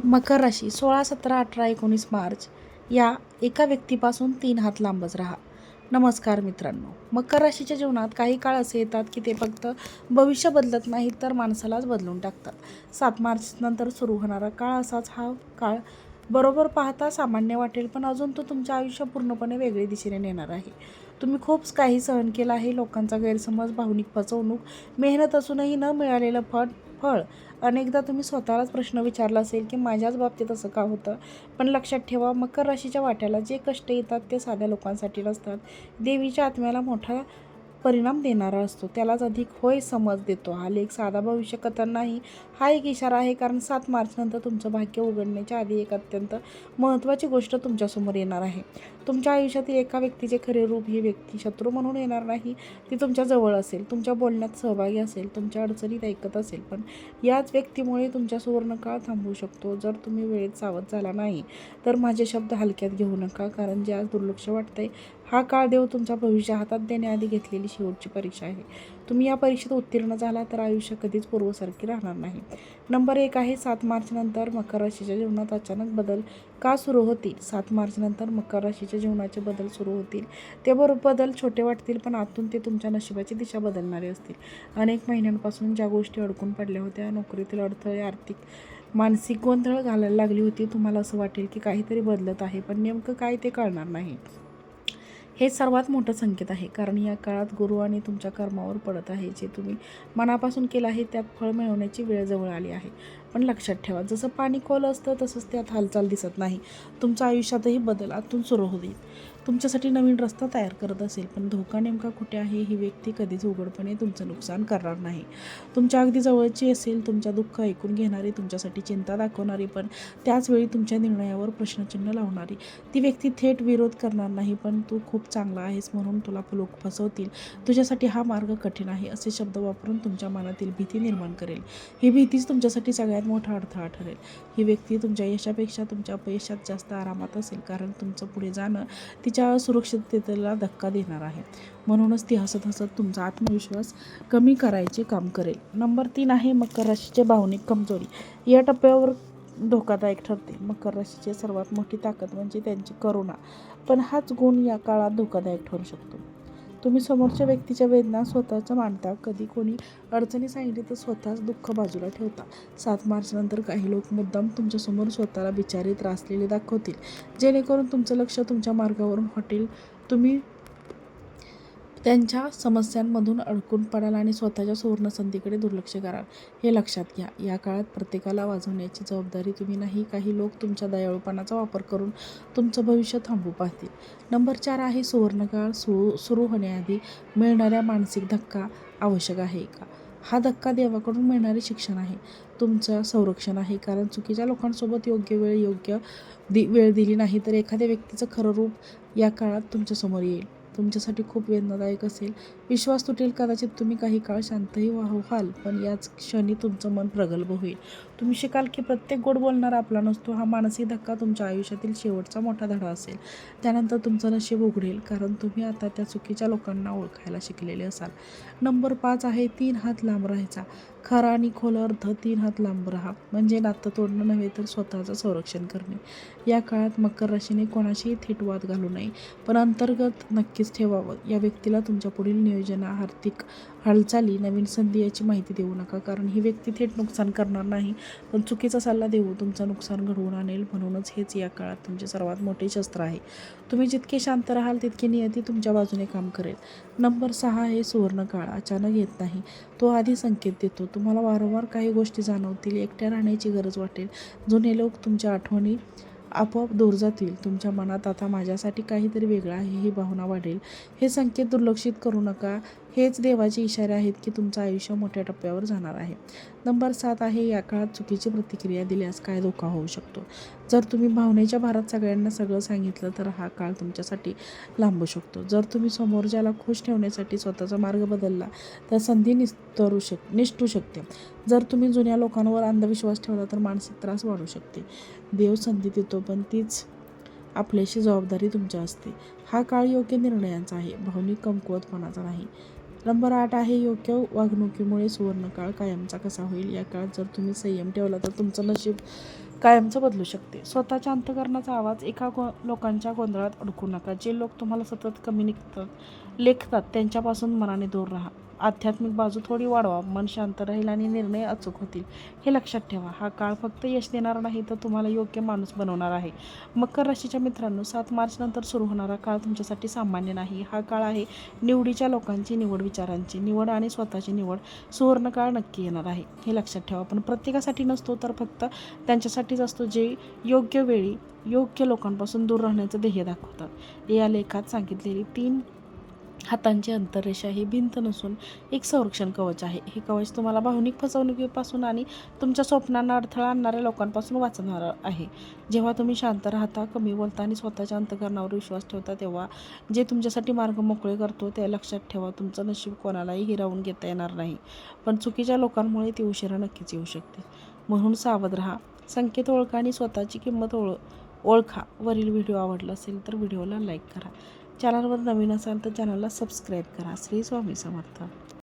मकर राशी 16, 17, 18, 19 मार्च या एका व्यक्तीपासून 3 हात लांबच राहा. नमस्कार मित्रांनो, मकर राशीच्या जीवनात काही काळ असे येतात की ते फक्त भविष्य बदलत नाहीत तर माणसालाच बदलून टाकतात. 7 मार्च नंतर सुरू होणारा काळ असाच. हा काळ बरोबर पाहता सामान्य वाटेल, पण अजून तो तुमच्या आयुष्य पूर्णपणे वेगळी दिशेने नेणार आहे. तुम्ही खूप काही सहन केलं आहे. लोकांचा गैरसमज, भावनिक फसवणूक, मेहनत असूनही न मिळालेलं फळ. अनेकदा तुम्ही स्वतःलाच प्रश्न विचारला असेल की माझ्याच बाबतीत असं का होतं. पण लक्षात ठेवा, मकर राशीच्या वाट्याला जे कष्ट येतात ते साध्या लोकांसाठी नसतात. देवीच्या आत्म्याला मोठा परिणाम देणारा असतो, त्यालाच अधिक होय समज देतो. हा लेख साधा भविष्य कथन नाही, हा एक इशारा आहे. कारण 7 मार्च नंतर तुमचं भाग्य उघडण्याच्या आधी एक अत्यंत महत्त्वाची गोष्ट तुमच्यासमोर येणार आहे. तुमच्या आयुष्यातील एका व्यक्तीचे खरे रूप. ही व्यक्ती शत्रू म्हणून येणार नाही, ती तुमच्या जवळ असेल, तुमच्या बोलण्यात सहभागी असेल, तुमच्या अडचणीत ऐकत असेल. पण याच व्यक्तीमुळे तुमचा सुवर्णकाळ थांबू शकतो जर तुम्ही वेळेत सावध झाला नाही. तर माझे शब्द हलक्यात घेऊ नका, कारण जे आज दुर्लक्ष वाटतंय, हा काळ देव तुमचा भविष्य हातात देण्याआधी घेतलेली शेवटची परीक्षा आहे. तुम्ही या परीक्षेत उत्तीर्ण झाला तर आयुष्य कधीच पूर्वसारखे राहणार नाही. नंबर 1 आहे 7 मार्च नंतर मकर राशीच्या जीवनात अचानक बदल का सुरू होतील. 7 मार्च नंतर मकर राशीच्या जीवनाचे बदल सुरू होतील. ते बदल छोटे वाटतील, पण आतून ते तुमच्या नशिबाची दिशा बदलणारे असतील. अनेक महिन्यांपासून ज्या गोष्टी अडकून पडल्या होत्या, नोकरीतील अडथळे, आर्थिक मानसिक गोंधळ घालायला लागली होती, तुम्हाला असं वाटेल की काहीतरी बदलत आहे, पण नेमकं काय ते कळणार नाही. हे सर्वात मोठं संकेत आहे, कारण या काळात गुरु आणि तुमच्या कर्मावर पडत आहे. जे तुम्ही मनापासून केलं आहे त्यात फळ मिळवण्याची वेळ जवळ आली आहे. पण लक्षात ठेवा, जसं पाणी खोल असतं तसंच त्यात हालचाल दिसत नाही. तुमच्या आयुष्यातही बदल आतून सुरू होईल, तुमच्यासाठी नवीन रस्ता तयार करत असेल. पण धोका नेमका कुठे आहे. ही व्यक्ती कधीच उघडपणे तुमचं नुकसान करणार नाही. तुमच्या अगदी जवळची असेल, तुमच्या दुःख ऐकून घेणारी, तुमच्यासाठी चिंता दाखवणारी, पण त्याचवेळी तुमच्या निर्णयावर प्रश्नचिन्ह लावणारी. ती व्यक्ती थेट विरोध करणार नाही, पण तू खूप चांगला आहेस म्हणून तुला लोक फसवतील, तुझ्यासाठी हा मार्ग कठीण आहे, असे शब्द वापरून तुमच्या मनातील भीती निर्माण करेल. ही भीतीच तुमच्यासाठी सगळ्यात मोठा अडथळा ठरेल. ही व्यक्ती तुमच्या यशापेक्षा तुमच्या अपयशात जास्त आरामात असेल, कारण तुमचं पुढे जाणं तिच्या असुरक्षिततेला धक्का देणार आहे. म्हणूनच ती हसत हसत तुमचा आत्मविश्वास कमी करायचे काम करेल. नंबर 3 आहे मकर राशीचे भावनिक कमजोरी. या टप्प्यावर धोकादायक ठरते. मकर राशीची सर्वात मोठी ताकद म्हणजे त्यांची करुणा, पण हाच गुण या काळात धोकादायक ठरू शकतो. तुम्ही समोरच्या व्यक्तीच्या वेदना स्वतःच्या मांडता. कधी कोणी अडचणी सांगितली तर स्वतःच दुःख बाजूला ठेवता. 7 मार्च नंतर काही लोक मुद्दाम तुमच्यासमोर स्वतःला बिचारी त्रासलेले दाखवतील, जेणेकरून तुमचं लक्ष तुमच्या मार्गावरून हटेल. तुम्ही त्यांच्या समस्यांमधून अडकून पडाल आणि स्वतःच्या सुवर्णसंधीकडे दुर्लक्ष कराल. हे लक्षात घ्या, या काळात प्रत्येकाला वाचवण्याची जबाबदारी तुम्ही नाही. काही लोक तुमच्या दयाळूपणाचा वापर करून तुमचं भविष्य थांबवू पाहतील. नंबर 4 आहे सुवर्णकाळ सुरू होण्याआधी मिळणाऱ्या मानसिक धक्का आवश्यक आहे का. हा धक्का देवाकडून मिळणारे शिक्षण आहे, तुमचं संरक्षण आहे. कारण चुकीच्या लोकांसोबत योग्य वेळ दिली नाही तर एखाद्या व्यक्तीचं खरं रूप या काळात तुमच्यासमोर येईल. तुमच्यासाठी खूप वेदनादायक असेल. विश्वास तुटेल, कदाचित तुम्ही काही काळ शांतही व्हाल, पण याच क्षणी तुमचं मन प्रगल्भ होईल. तुम्ही शिकाल की प्रत्येक गोड बोलणारा आपला नसतो. हा मानसिक धक्का तुमच्या आयुष्यातील शेवटचा मोठा धडा असेल. त्यानंतर तुमचं नशीब उघडेल, कारण तुम्ही आता त्या चुकीच्या लोकांना ओळखायला शिकलेले असाल. नंबर 5 आहे 3 हात लांब राहायचा. खरा आणि खोल अर्थ 3 हात लांब राहा म्हणजे नातं तोडणं नव्हे तर स्वतःचं संरक्षण करणे. या काळात मकर राशीने कोणाशीही थेट वाद घालू नये, पण अंतर्गत नक्कीच ठेवावं. या व्यक्तीला तुमच्या पुढील नियोजन, आर्थिक हालचाली, नवीन संधी याची माहिती देऊ नका, कारण ही व्यक्ती थेट नुकसान करणार नाही, पण चुकीचा सल्ला देऊ तुमचं नुकसान घडवून आणेल. म्हणूनच हेच या काळात तुमचे सर्वात मोठे शस्त्र आहे. तुम्ही जितके शांत राहाल तितकी नियती तुमच्या बाजूने काम करेल. नंबर 6 आहे सुवर्णकाळ. अचानक येत नाही, तो आधी संकेत देतो. तुम्हाला वारंवार काही गोष्टी जाणवतील, एकट्या राहण्याची गरज वाटेल, जुने लोक तुमच्या आठवणी आपोआप दूर जातील. तुमच्या मनात आता माझ्यासाठी काहीतरी वेगळं आहे ही भावना वाढेल. हे संकेत दुर्लक्षित करू नका, हेच देवाचे इशारे आहेत की तुमचं आयुष्य मोठ्या टप्प्यावर जाणार आहे. नंबर 7 आहे या काळात चुकीची प्रतिक्रिया दिल्यास काय धोका होऊ शकतो. जर तुम्ही भावनेच्या भरात सगळ्यांना सगळं सांगितलं तर हा काळ तुमच्यासाठी लांबू शकतो. जर तुम्ही समोरच्याला खुश ठेवण्यासाठी स्वतःचा मार्ग बदलला तर संधी निसटू शकते. जर तुम्ही जुन्या लोकांवर अंधविश्वास ठेवला तर मानसिक त्रास वाढू शकते. देव संधी देतो, पण तीच आपल्याशी जबाबदारी तुमच्या असते. हा काळ योग्य निर्णयांचा आहे, भावनिक कमकुवतपणाचा नाही. नंबर 8 आहे योग्य वागणुकीमुळे सुवर्णकाळ कायमचा कसा होईल. या काळात जर तुम्ही संयम ठेवला तर तुमचं नशीब कायमचं बदलू शकते. स्वतःच्या अंतःकरणाचा आवाज लोकांच्या गोंधळात अडकू नका. जे लोक तुम्हाला सतत कमी लेखतात त्यांच्यापासून मनाने दूर राहा. आध्यात्मिक बाजू थोडी वाढवा. मन शांत राहील आणि निर्णय अचूक होतील. हे लक्षात ठेवा. हा काळ फक्त यश देणार नाही तर तुम्हाला योग्य माणूस बनवणार आहे. मकर राशीच्या मित्रांनो, 7 मार्च नंतर सुरू होणारा काळ तुमच्यासाठी सामान्य नाही. हा काळ आहे निवडीच्या लोकांची, निवड विचारांची निवड आणि स्वतःची निवड. सुवर्ण काळ नक्की येणार आहे, हे लक्षात ठेवा. पण प्रत्येकासाठी नसतो, तर फक्त त्यांच्यासाठीच असतो जे योग्य वेळी योग्य लोकांपासून दूर राहण्याचं ध्येय दाखवतात. या लेखात सांगितलेली 3 हातांची अंतररेषा ही भिंत नसून एक संरक्षण कवच आहे. हे कवच तुम्हाला भावनिक फसवणुकीपासून आणि तुमच्या स्वप्नांना अडथळा आणणाऱ्या लोकांपासून वाचवणार आहे. जेव्हा तुम्ही शांत राहता, कमी बोलता आणि स्वतःच्या अंतःकरणावर विश्वास ठेवता, तेव्हा जे तुमच्यासाठी मार्ग मोकळे करतो ते लक्षात ठेवा. तुमचं नशीब कोणालाही हिरावून घेता येणार नाही, पण चुकीच्या लोकांमुळे ती उशिरा नक्कीच येऊ शकते. म्हणून सावध राहा, संकेत ओळखा आणि स्वतःची किंमत ओळखा. वरील व्हिडिओ आवडला असेल तर व्हिडिओला लाईक करा. चॅनलवर नवीन असाल तर चॅनलला सबस्क्राईब करा. श्री स्वामी समर्थ.